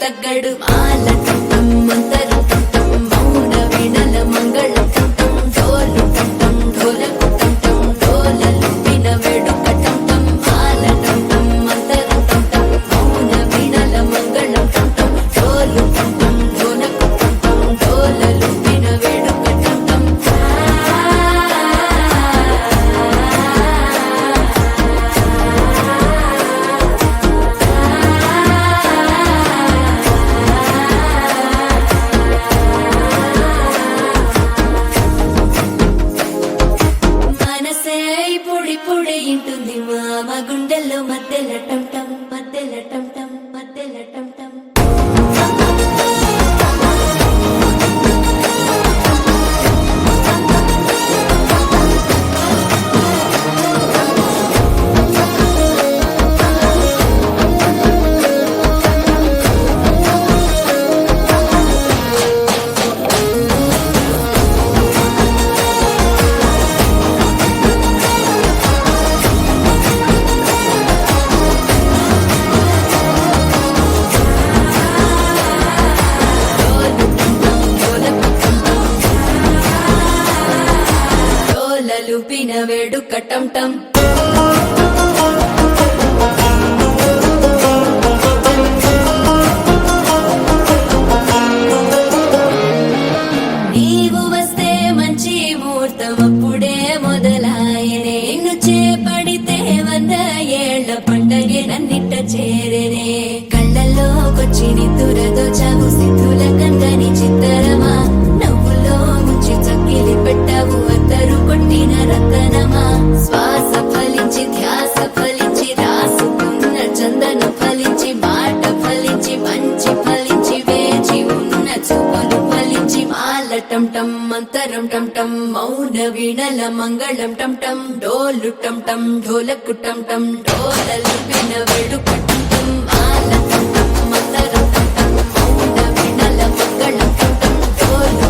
తగ్గడు మాల టం మంతరం టం మౌన వీణల మంగళం టం డోలు టం ఢోలకు టం డోలలు విన వేడుక టం మాల టం మంతరం టం మౌన వీణల మంగళం టం డోలు టం ఢోలకు టం డోలలు విన వేడుక టం మనసే పొడి పొడి ఇంటుంది మామ గుండెల్లో మధ్యల టం టం మధ్యల టం టం మధ్యల టం టం డోలలు విన వేడుక టం టం నీవు వస్తే మంచి ముహూర్తం అప్పుడే మొదలాయనే నిన్ను చేపడితే 100 ఏళ్ల పండగే నన్నిట్ట చేరేనే కళ్ళల్లోకొచ్చి నిద్దురదోచావు సిద్ధుల కందని చిత్తరమా నవ్వులో ముంచి చక్కిలి పెట్టావు అత్తరు కొట్టిన రతనమా శ్వాస ఫలించి ధ్యాస ఫలించి రాసుకున్న చందనం ఫలించి మాట ఫలించి మంచి ఫలించి వేచి ఉన్న చూపులు ఫలించి మాల టం టం మంతరం టం టం మౌన వీణల మంగళం టం టం డోలు టం టం ఢోలకు టం టం డోలలు విన వేడుక టం టం మాల టం టం మంతరం టం టం మౌన వీణల మంగళం టం టం డోలు